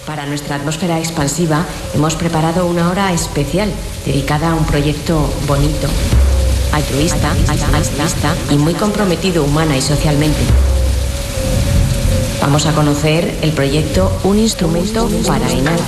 Para nuestra atmósfera expansiva hemos preparado una hora especial dedicada a un proyecto bonito, altruista y muy comprometido humana y socialmente. Vamos a conocer el proyecto Un Instrumento para Enar.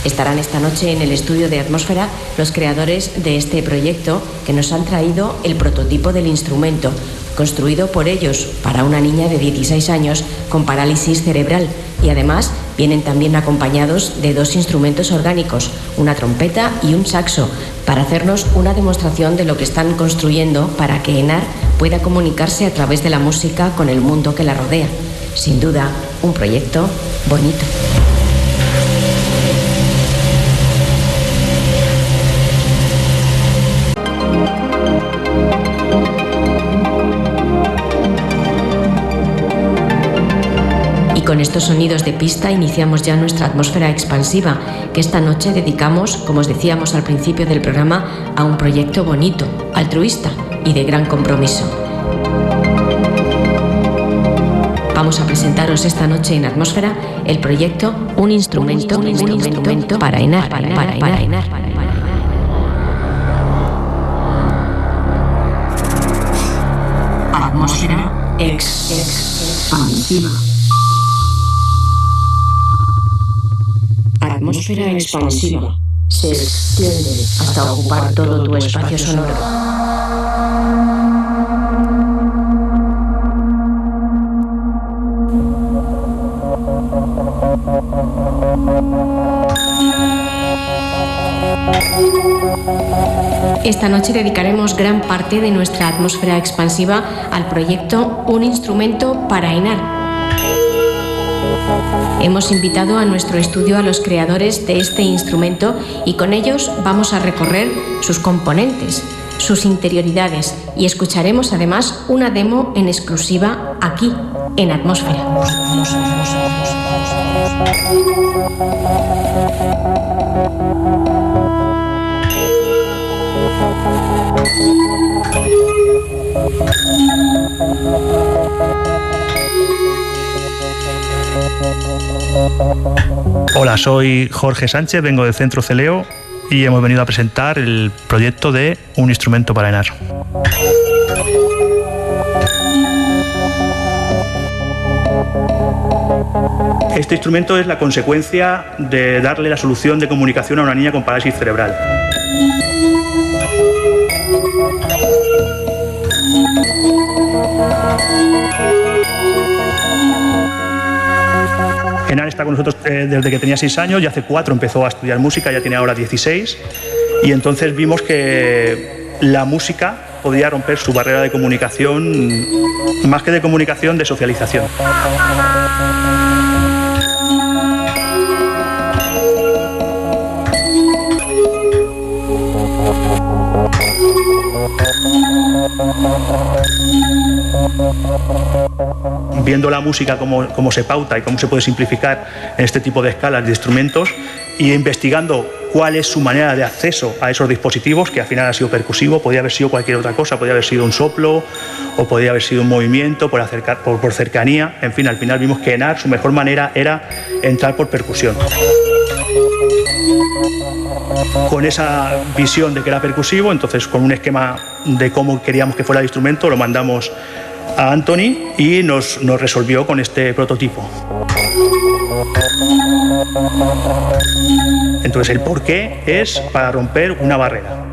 Estarán esta noche en el estudio de Atmósfera los creadores de este proyecto que nos han traído el prototipo del instrumento, construido por ellos para una niña de 16 años con parálisis cerebral, y además vienen también acompañados de 2 instrumentos orgánicos, una trompeta y un saxo, para hacernos una demostración de lo que están construyendo para que Enar pueda comunicarse a través de la música con el mundo que la rodea. Sin duda, un proyecto bonito. Con estos sonidos de pista iniciamos ya nuestra atmósfera expansiva, que esta noche dedicamos, como os decíamos al principio del programa, a un proyecto bonito, altruista y de gran compromiso. Vamos a presentaros esta noche en Atmósfera el proyecto Un Instrumento para Enar. Atmósfera expansiva. Atmósfera expansiva se extiende hasta ocupar todo tu espacio sonoro. Esta noche dedicaremos gran parte de nuestra atmósfera expansiva al proyecto Un Instrumento para Enar. Hemos invitado a nuestro estudio a los creadores de este instrumento y con ellos vamos a recorrer sus componentes, sus interioridades, y escucharemos además una demo en exclusiva aquí, en Atmósfera. Hola, soy Jorge Sánchez, vengo del Centro Celeo y hemos venido a presentar el proyecto de Un Instrumento para Enar. Este instrumento es la consecuencia de darle la solución de comunicación a una niña con parálisis cerebral. Enar está con nosotros desde que tenía 6 años y hace 4 empezó a estudiar música, ya tiene ahora 16, y entonces vimos que la música podía romper su barrera de comunicación, más que de comunicación, de socialización. Viendo la música cómo se pauta y cómo se puede simplificar en este tipo de escalas de instrumentos, y investigando cuál es su manera de acceso a esos dispositivos, que al final ha sido percusivo, podía haber sido cualquier otra cosa, podía haber sido un soplo o podía haber sido un movimiento por cercanía. En fin, al final vimos que Enar, su mejor manera era entrar por percusión. Con esa visión de que era percusivo, entonces con un esquema de cómo queríamos que fuera el instrumento, lo mandamos a Anthony y nos resolvió con este prototipo. Entonces el porqué es para romper una barrera.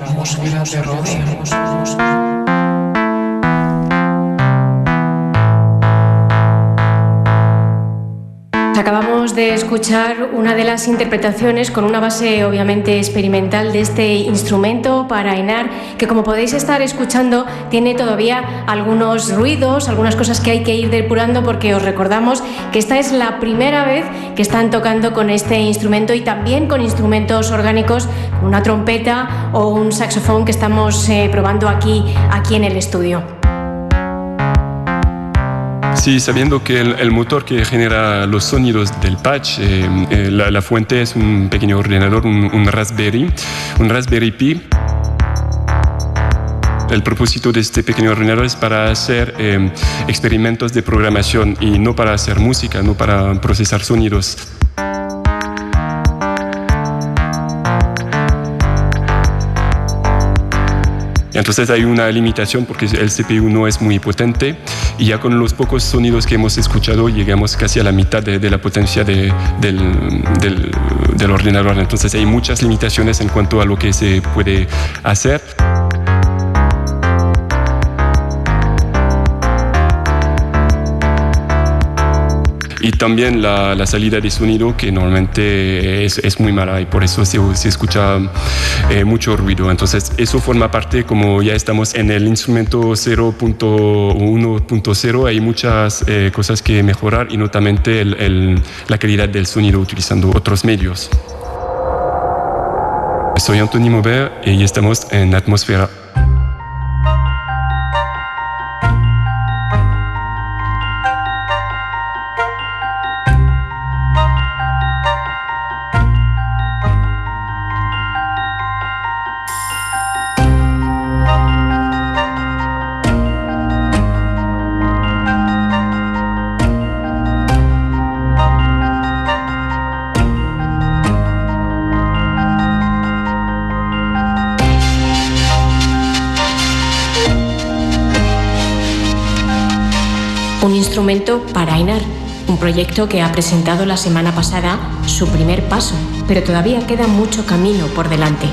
Atmósfera te rodea. Acabamos de escuchar una de las interpretaciones con una base obviamente experimental de este instrumento para ENAR, que como podéis estar escuchando tiene todavía algunos ruidos, algunas cosas que hay que ir depurando, porque os recordamos que esta es la primera vez que están tocando con este instrumento y también con instrumentos orgánicos, como una trompeta o un saxofón que estamos probando aquí en el estudio. Sí, sabiendo que el motor que genera los sonidos del patch, la fuente es un pequeño ordenador, un Raspberry Pi. El propósito de este pequeño ordenador es para hacer experimentos de programación y no para hacer música, no para procesar sonidos. Entonces hay una limitación porque el CPU no es muy potente y ya con los pocos sonidos que hemos escuchado llegamos casi a la mitad de la potencia del ordenador. Entonces hay muchas limitaciones en cuanto a lo que se puede hacer. Y también la salida de sonido, que normalmente es muy mala y por eso se escucha mucho ruido. Entonces eso forma parte, como ya estamos en el instrumento 0.1.0, hay muchas cosas que mejorar y notamente la calidad del sonido utilizando otros medios. Soy Anthony Maubert y estamos en Atmósfera. Un instrumento para ENAR, un proyecto que ha presentado la semana pasada su primer paso, pero todavía queda mucho camino por delante.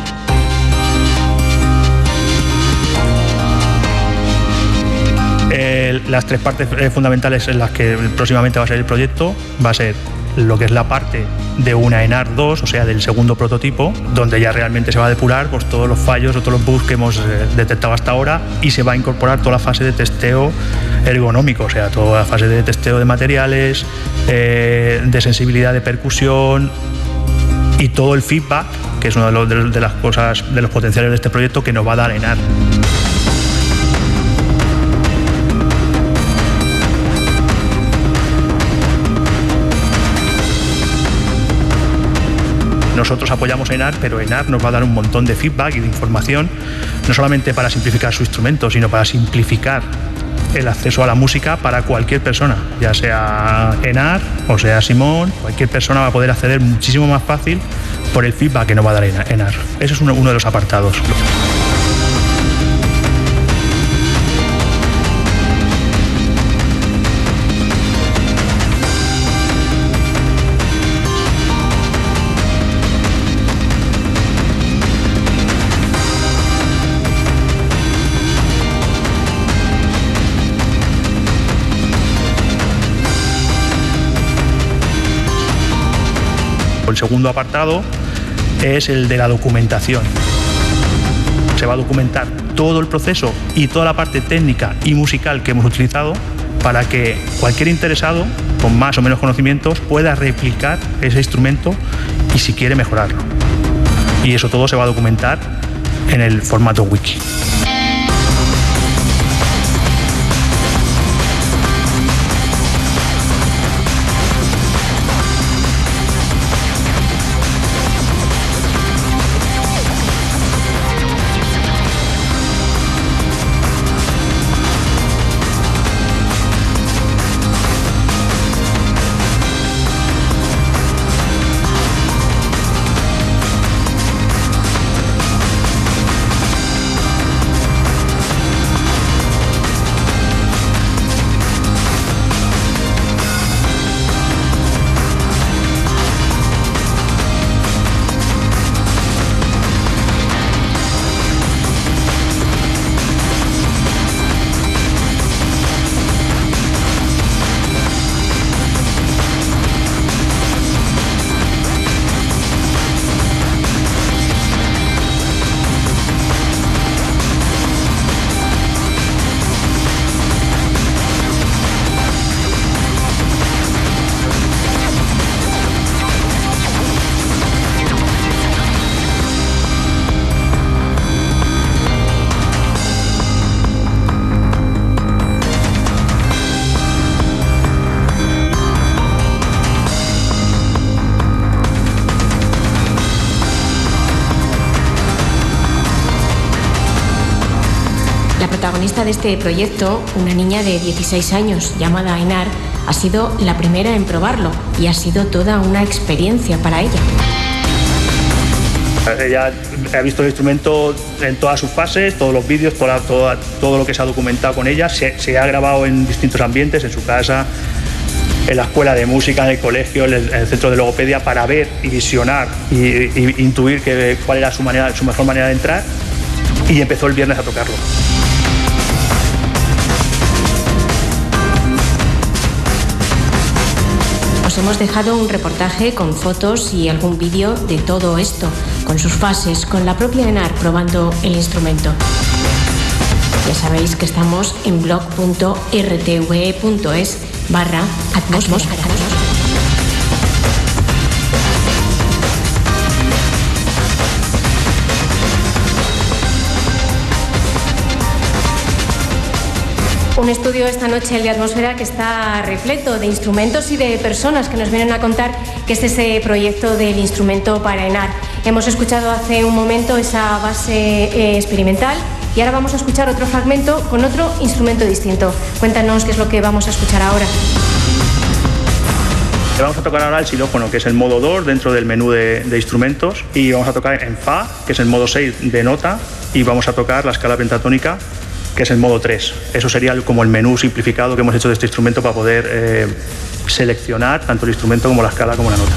Las tres partes fundamentales en las que próximamente va a ser el proyecto va a ser lo que es la parte de una ENAR 2, o sea, del segundo prototipo, donde ya realmente se va a depurar pues, todos los fallos o todos los bugs que hemos detectado hasta ahora, y se va a incorporar toda la fase de testeo ergonómico, o sea, toda la fase de testeo de materiales, de sensibilidad de percusión y todo el feedback, que es uno de las cosas, de los potenciales de este proyecto que nos va a dar ENAR. Nosotros apoyamos a ENAR, pero ENAR nos va a dar un montón de feedback y de información, no solamente para simplificar su instrumento, sino para simplificar el acceso a la música para cualquier persona, ya sea ENAR o sea Simón. Cualquier persona va a poder acceder muchísimo más fácil por el feedback que nos va a dar ENAR. Ese es uno de los apartados. El segundo apartado es el de la documentación. Se va a documentar todo el proceso y toda la parte técnica y musical que hemos utilizado para que cualquier interesado con más o menos conocimientos pueda replicar ese instrumento y si quiere mejorarlo. Y eso todo se va a documentar en el formato wiki. protagonista de este proyecto, una niña de 16 años llamada Ainar, ha sido la primera en probarlo y ha sido toda una experiencia para ella. Ella ha visto el instrumento en todas sus fases, todos los vídeos, todo lo que se ha documentado con ella. Se ha grabado en distintos ambientes, en su casa, en la escuela de música, en el colegio, en el centro de logopedia, para ver y visionar y intuir cuál era su mejor manera de entrar, y empezó el viernes a tocarlo. Os hemos dejado un reportaje con fotos y algún vídeo de todo esto, con sus fases, con la propia Ainar probando el instrumento. Ya sabéis que estamos en blog.rtve.es/atmosfera. Un estudio esta noche, el de Atmósfera, que está repleto de instrumentos y de personas que nos vienen a contar qué es ese proyecto del instrumento para Ainar. Hemos escuchado hace un momento esa base experimental y ahora vamos a escuchar otro fragmento con otro instrumento distinto. Cuéntanos qué es lo que vamos a escuchar ahora. Vamos a tocar ahora el xilófono, que es el modo 2 dentro del menú de instrumentos, y vamos a tocar en Fa, que es el modo 6 de nota, y vamos a tocar la escala pentatónica, que es el modo 3. Eso sería como el menú simplificado que hemos hecho de este instrumento para poder seleccionar tanto el instrumento como la escala como la nota.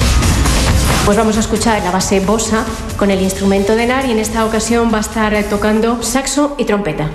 Pues vamos a escuchar la base bossa con el instrumento de Ainar, y en esta ocasión va a estar tocando saxo y trompeta.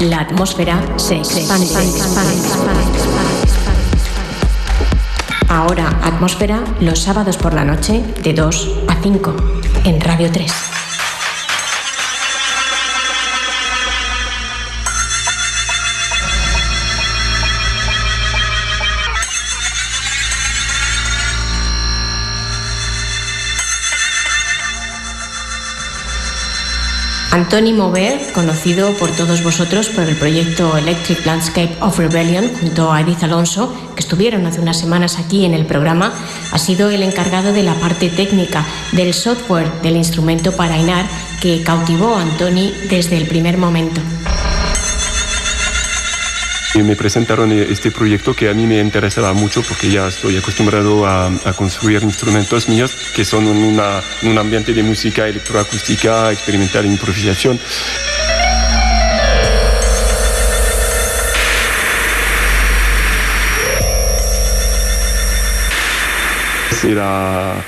La atmósfera se expande. Ahora Atmósfera los sábados por la noche de 2 a 5 en Radio 3. Antoni Mover, conocido por todos vosotros por el proyecto Electric Landscape of Rebellion, junto a Edith Alonso, que estuvieron hace unas semanas aquí en el programa, ha sido el encargado de la parte técnica del software del instrumento para Einar, que cautivó a Antoni desde el primer momento. Y me presentaron este proyecto que a mí me interesaba mucho porque ya estoy acostumbrado a construir instrumentos míos que son en un ambiente de música electroacústica, experimental e improvisación. Era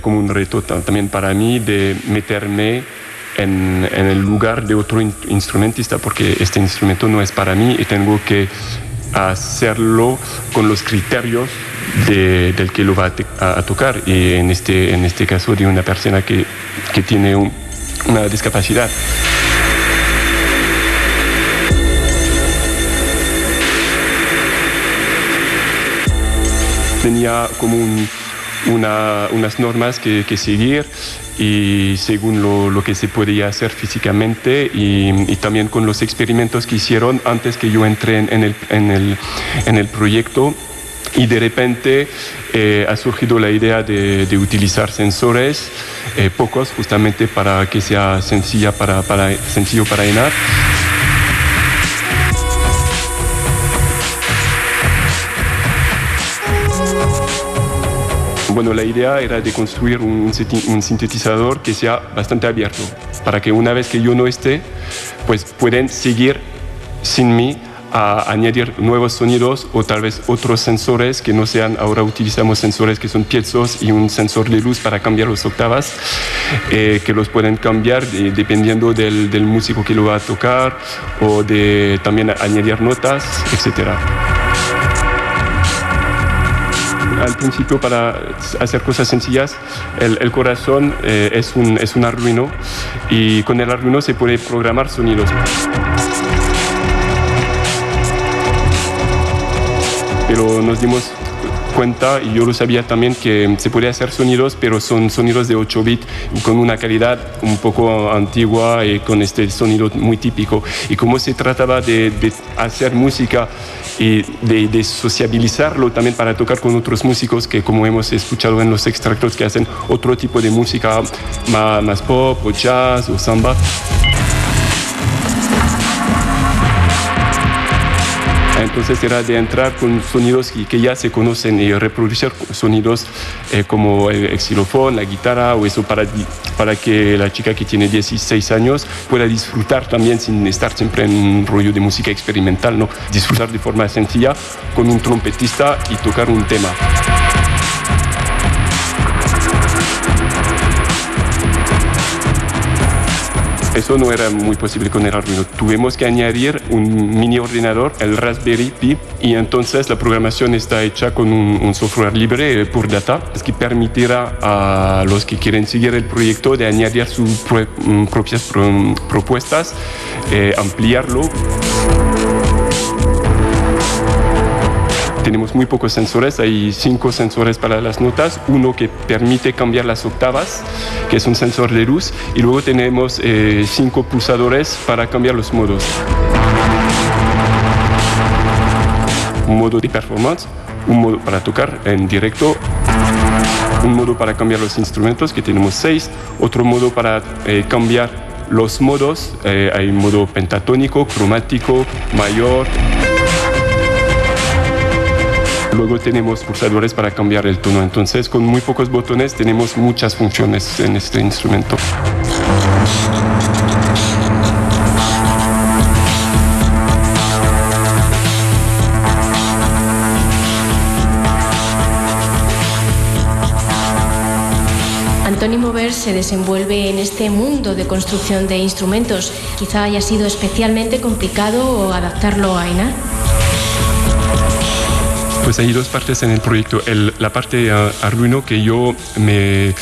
como un reto también para mí de meterme en el lugar de otro instrumentista, porque este instrumento no es para mí y tengo que hacerlo con los criterios del que lo va a tocar, y en este caso de una persona que tiene una discapacidad. Tenía como unas normas que seguir, y según lo que se podía hacer físicamente, y también con los experimentos que hicieron antes que yo entré en el proyecto. Y de repente ha surgido la idea de utilizar sensores, pocos, justamente para que sea sencillo para Einar. Bueno, la idea era de construir un sintetizador que sea bastante abierto, para que una vez que yo no esté, pues pueden seguir sin mí a añadir nuevos sonidos, o tal vez otros sensores que no sean. Ahora utilizamos sensores que son piezos y un sensor de luz para cambiar las octavas, que los pueden cambiar dependiendo del músico que lo va a tocar, o de también añadir notas, etcétera. Al principio, para hacer cosas sencillas, el corazón es un Arduino, y con el Arduino se puede programar sonidos. Pero nos dimos cuenta, y yo lo sabía también, que se puede hacer sonidos, pero son sonidos de 8 bits con una calidad un poco antigua y con este sonido muy típico. Y como se trataba de hacer música y de sociabilizarlo también para tocar con otros músicos que, como hemos escuchado en los extractos, que hacen otro tipo de música más pop o jazz o samba. Entonces era de entrar con sonidos que ya se conocen y reproducir sonidos como el xilofón, la guitarra, o eso, para que la chica que tiene 16 años pueda disfrutar también, sin estar siempre en un rollo de música experimental, ¿no? Disfrutar de forma sencilla con un trompetista y tocar un tema. Eso no era muy posible con el Arduino. Tuvimos que añadir un mini ordenador, el Raspberry Pi, y entonces la programación está hecha con un software libre, Pure Data, que permitirá a los que quieren seguir el proyecto de añadir sus propias propuestas, ampliarlo. Tenemos muy pocos sensores, hay 5 sensores para las notas, uno que permite cambiar las octavas, que es un sensor de luz, y luego tenemos 5 pulsadores para cambiar los modos. Un modo de performance, un modo para tocar en directo, un modo para cambiar los instrumentos, que tenemos 6, otro modo para cambiar los modos, hay un modo pentatónico, cromático, mayor. Luego tenemos pulsadores para cambiar el tono. Entonces, con muy pocos botones tenemos muchas funciones en este instrumento. Antoni Mover se desenvuelve en este mundo de construcción de instrumentos. Quizá haya sido especialmente complicado adaptarlo a Einar. Pues hay dos partes en el proyecto. La parte Arduino, que yo me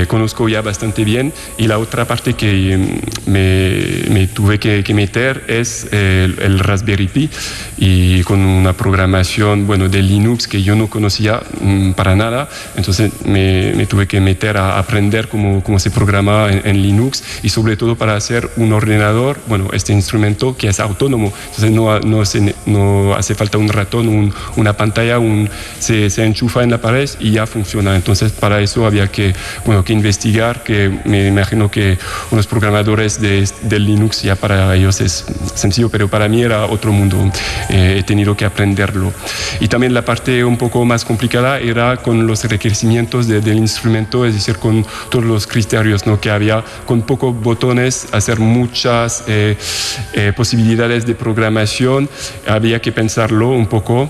conozco ya bastante bien. Y la otra parte que me tuve que meter es el Raspberry Pi, y con una programación, bueno, de Linux que yo no conocía para nada. Entonces me tuve que meter a aprender cómo se programa en Linux, y sobre todo para hacer un ordenador, bueno, este instrumento que es autónomo. Entonces no hace falta un ratón, una pantalla, se enchufa en la pared y ya funciona. Entonces para eso había que investigar, que me imagino que unos programadores del Linux ya para ellos es sencillo, pero para mí era otro mundo. He tenido que aprenderlo. Y también la parte un poco más complicada era con los requerimientos del instrumento, es decir, con todos los criterios, ¿no? Que había con pocos botones hacer muchas posibilidades de programación. Había que pensarlo un poco.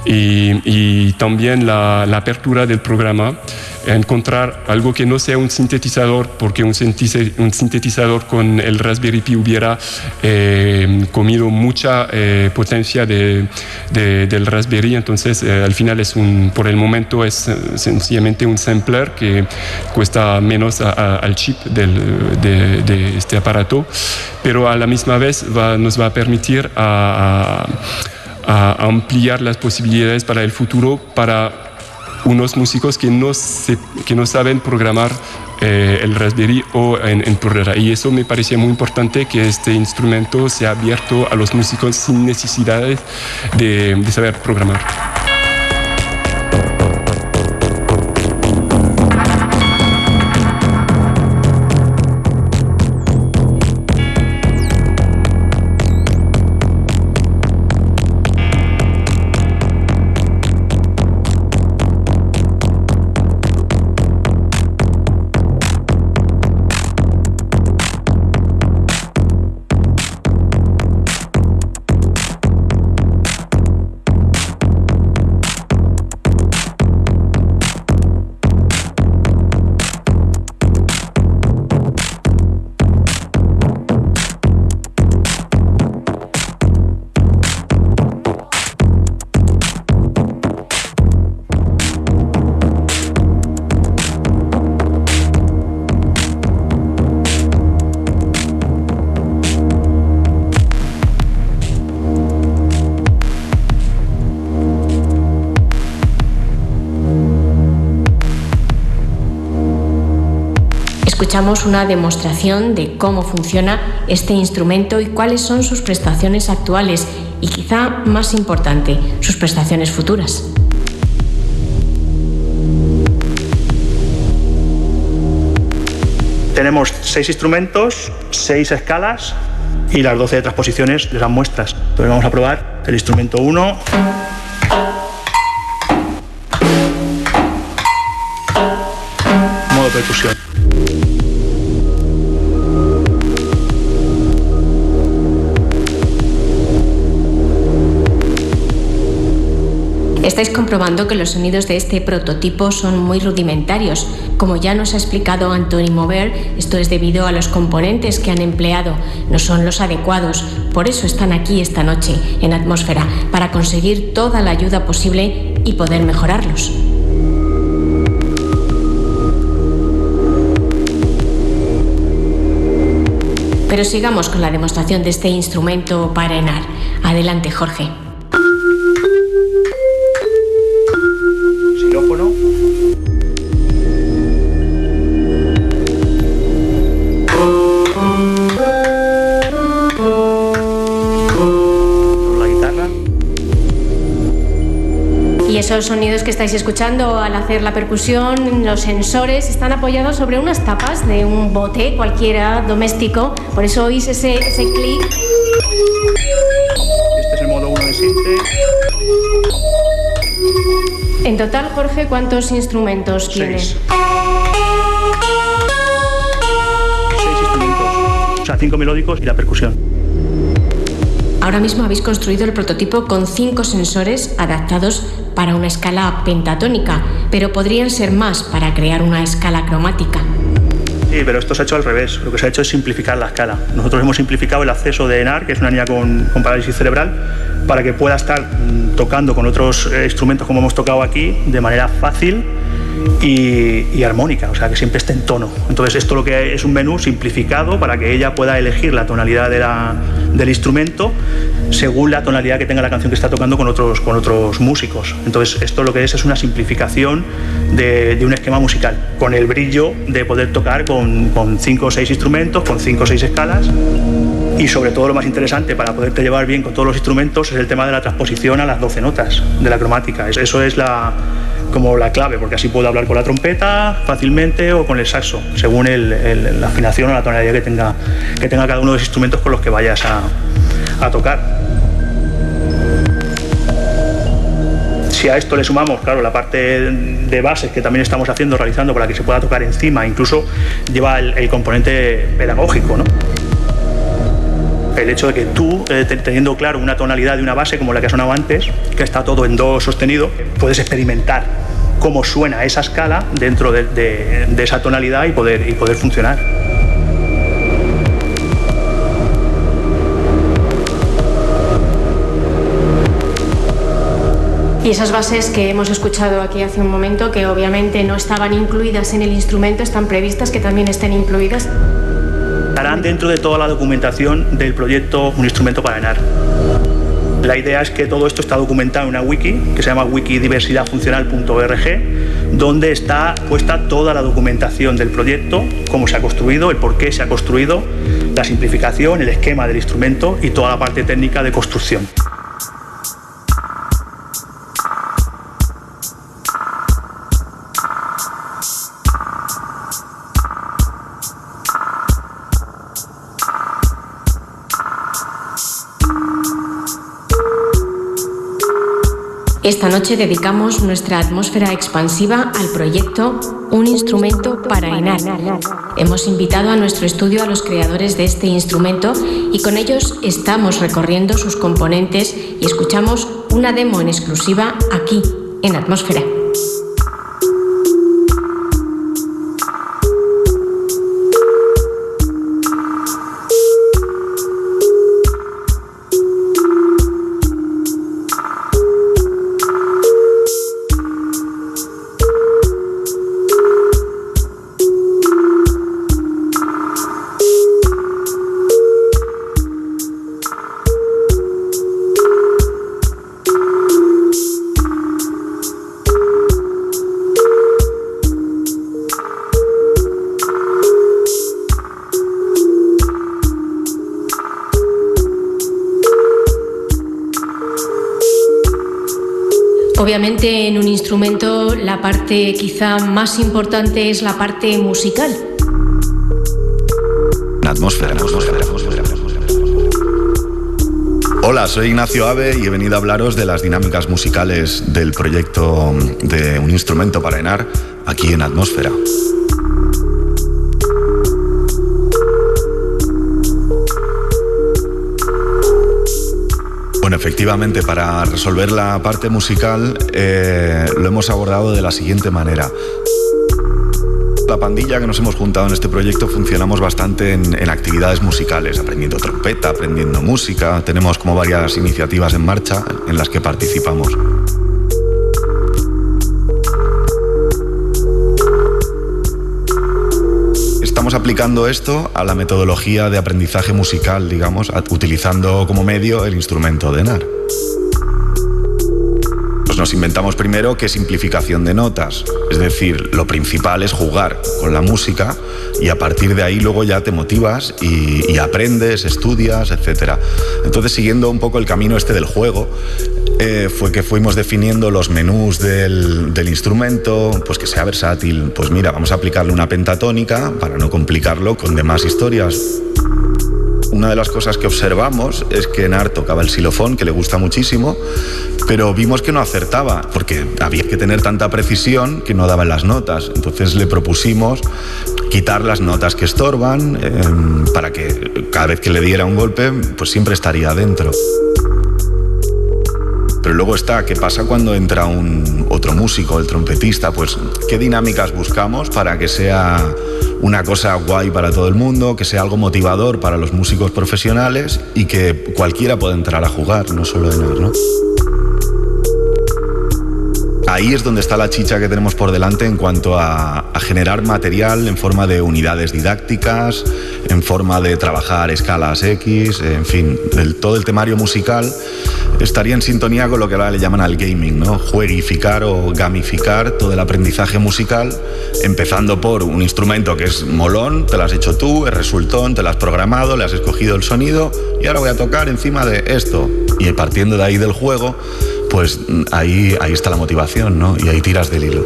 Y también la apertura del programa, encontrar algo que no sea un sintetizador, porque un sintetizador con el Raspberry Pi hubiera comido mucha potencia del Raspberry. Entonces al final por el momento es sencillamente un sampler que cuesta menos al chip de este aparato, pero a la misma vez nos va a permitir a ampliar las posibilidades para el futuro para unos músicos que no saben programar el Raspberry o en Porrera. Y eso me parecía muy importante, que este instrumento sea abierto a los músicos sin necesidades de saber programar. Escuchamos una demostración de cómo funciona este instrumento y cuáles son sus prestaciones actuales y, quizá más importante, sus prestaciones futuras. Tenemos 6 instrumentos, 6 escalas y las 12 transposiciones de las muestras. Entonces vamos a probar el instrumento 1. Modo percusión. Estáis comprobando que los sonidos de este prototipo son muy rudimentarios. Como ya nos ha explicado Antoni Mover, esto es debido a los componentes que han empleado. No son los adecuados. Por eso están aquí esta noche en Atmósfera, para conseguir toda la ayuda posible y poder mejorarlos. Pero sigamos con la demostración de este instrumento para ENAR. Adelante, Jorge. Xilófono. La guitarra. Y esos sonidos que estáis escuchando al hacer la percusión, los sensores están apoyados sobre unas tapas de un bote cualquiera doméstico. Por eso oís ese clic. Este es el modo 1 de sinte. En total, Jorge, ¿cuántos instrumentos tiene? 6 instrumentos. O sea, 5 melódicos y la percusión. Ahora mismo habéis construido el prototipo con 5 sensores adaptados para una escala pentatónica, pero podrían ser más para crear una escala cromática. Sí, pero esto se ha hecho al revés. Lo que se ha hecho es simplificar la escala. Nosotros hemos simplificado el acceso de Enar, que es una niña con parálisis cerebral, para que pueda estar tocando con otros instrumentos como hemos tocado aquí de manera fácil y armónica, o sea, que siempre esté en tono. Entonces esto lo que es un menú simplificado para que ella pueda elegir la tonalidad del instrumento según la tonalidad que tenga la canción que está tocando con otros músicos. Entonces esto lo que es una simplificación de un esquema musical, con el brillo de poder tocar con 5 o 6 instrumentos, con 5 o 6 escalas. Y sobre todo lo más interesante para poderte llevar bien con todos los instrumentos es el tema de la transposición a las 12 notas de la cromática. Eso es como la clave, porque así puedo hablar con la trompeta fácilmente o con el saxo, según la afinación o la tonalidad que tenga cada uno de los instrumentos con los que vayas a tocar. Si a esto le sumamos, claro, la parte de bases que también estamos realizando para que se pueda tocar encima, incluso lleva el componente pedagógico, ¿no? El hecho de que tú, teniendo claro una tonalidad de una base como la que ha sonado antes, que está todo en do sostenido, puedes experimentar cómo suena esa escala dentro de esa tonalidad y poder funcionar. Y esas bases que hemos escuchado aquí hace un momento, que obviamente no estaban incluidas en el instrumento, ¿están previstas que también estén incluidas? Estarán dentro de toda la documentación del proyecto Un Instrumento para Enar. La idea es que todo esto está documentado en una wiki que se llama wikidiversidadfuncional.org, donde está puesta toda la documentación del proyecto, cómo se ha construido, el por qué se ha construido, la simplificación, el esquema del instrumento y toda la parte técnica de construcción. Esta noche dedicamos nuestra atmósfera expansiva al proyecto Un Instrumento para Enar. Hemos invitado a nuestro estudio a los creadores de este instrumento y con ellos estamos recorriendo sus componentes y escuchamos una demo en exclusiva aquí, en Atmósfera. Obviamente en un instrumento la parte quizá más importante es la parte musical. Atmósfera. Hola, soy Ignacio Ave y he venido a hablaros de las dinámicas musicales del proyecto de Un Instrumento para Enar aquí en Atmósfera. Bueno, efectivamente, para resolver la parte musical lo hemos abordado de la siguiente manera. La pandilla que nos hemos juntado en este proyecto funcionamos bastante en actividades musicales, aprendiendo trompeta, aprendiendo música. Tenemos como varias iniciativas en marcha en las que participamos. Estamos aplicando esto a la metodología de aprendizaje musical, digamos, utilizando como medio el instrumento de Enar. Pues nos inventamos primero qué simplificación de notas, es decir, lo principal es jugar con la música y a partir de ahí luego ya te motivas y aprendes, estudias, etc. Entonces, siguiendo un poco el camino este del juego, fue que fuimos definiendo los menús del instrumento, pues que sea versátil. Pues mira, vamos a aplicarle una pentatónica para no complicarlo con demás historias. Una de las cosas que observamos es que Enar tocaba el xilofón, que le gusta muchísimo, pero vimos que no acertaba, porque había que tener tanta precisión que no daban las notas. Entonces le propusimos quitar las notas que estorban, para que cada vez que le diera un golpe, pues siempre estaría dentro. Pero luego está, ¿qué pasa cuando entra otro músico, el trompetista? Pues, ¿qué dinámicas buscamos para que sea una cosa guay para todo el mundo, que sea algo motivador para los músicos profesionales y que cualquiera pueda entrar a jugar, no solo ENAR, ¿no? Ahí es donde está la chicha que tenemos por delante en cuanto a generar material en forma de unidades didácticas, en forma de trabajar escalas X, en fin, todo el temario musical estaría en sintonía con lo que ahora le llaman al gaming, ¿no? Jueguificar o gamificar todo el aprendizaje musical, empezando por un instrumento que es molón, te lo has hecho tú, es resultón, te lo has programado, le has escogido el sonido y ahora voy a tocar encima de esto. Y partiendo de ahí del juego, pues ahí está la motivación, ¿no? Y ahí tiras del hilo.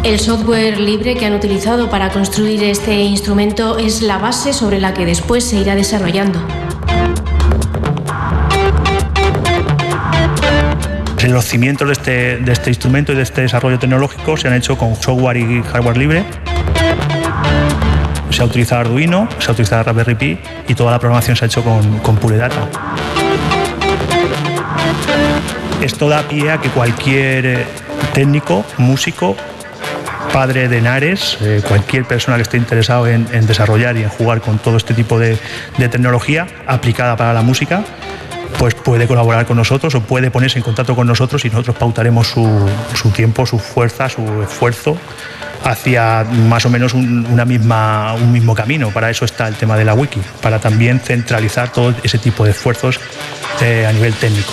El software libre que han utilizado para construir este instrumento es la base sobre la que después se irá desarrollando. Los cimientos de este instrumento y de este desarrollo tecnológico se han hecho con software y hardware libre. Se ha utilizado Arduino, se ha utilizado Raspberry Pi y toda la programación se ha hecho con Pure Data. Esto da pie a que cualquier técnico, músico, padre de Henares, cualquier persona que esté interesado en desarrollar y en jugar con todo este tipo de tecnología aplicada para la música, pues puede colaborar con nosotros o puede ponerse en contacto con nosotros y nosotros pautaremos su tiempo, su fuerza, su esfuerzo hacia más o menos un mismo camino. Para eso está el tema de la wiki, para también centralizar todo ese tipo de esfuerzos a nivel técnico.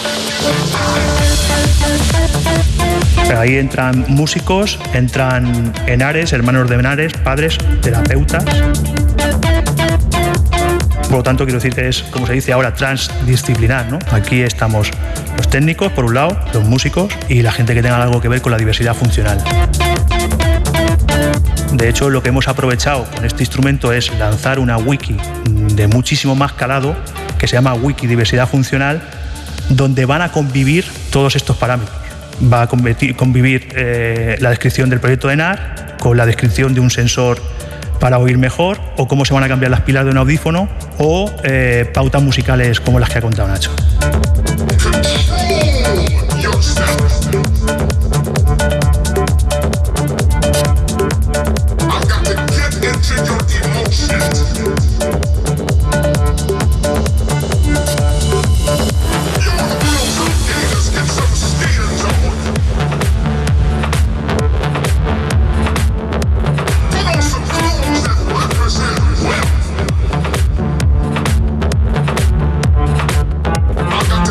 Ahí entran músicos, entran Henares, hermanos de Henares, padres, terapeutas. Por lo tanto, quiero decir que es, como se dice ahora, transdisciplinar, ¿no? Aquí estamos los técnicos, por un lado, los músicos y la gente que tenga algo que ver con la diversidad funcional. De hecho, lo que hemos aprovechado con este instrumento es lanzar una wiki de muchísimo más calado que se llama Wiki Diversidad Funcional, donde van a convivir todos estos parámetros. Va a convivir la descripción del proyecto de ENAR con la descripción de un sensor para oír mejor, o cómo se van a cambiar las pilas de un audífono, o pautas musicales como las que ha contado Nacho.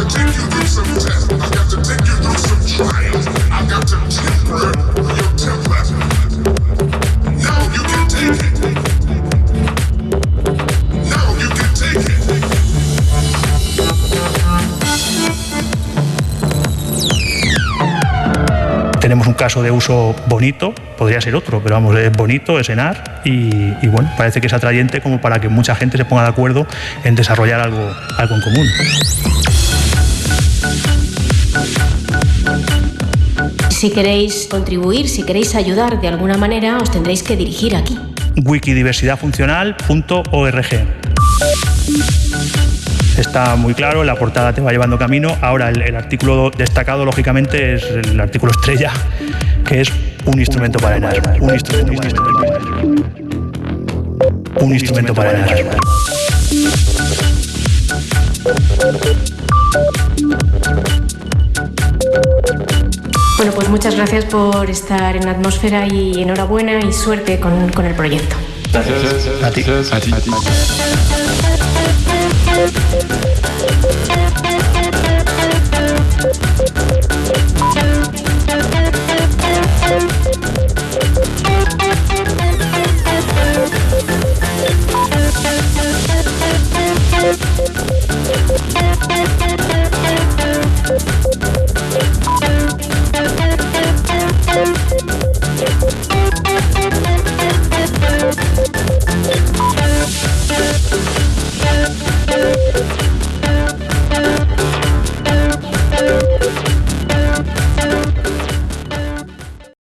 Take you through some tenemos un caso de uso bonito, podría ser otro, pero vamos, es bonito, es ENAR y bueno, parece que es atrayente como para que mucha gente se ponga de acuerdo en desarrollar algo en común. Si queréis contribuir, si queréis ayudar de alguna manera, os tendréis que dirigir aquí. wikidiversidadfuncional.org. Está muy claro, la portada te va llevando camino. Ahora el artículo destacado, lógicamente, es el artículo estrella, que es un instrumento para ENAR. Un instrumento para ENAR. Bueno, pues muchas gracias por estar en Atmósfera y enhorabuena y suerte con el proyecto. Gracias. A ti. A ti.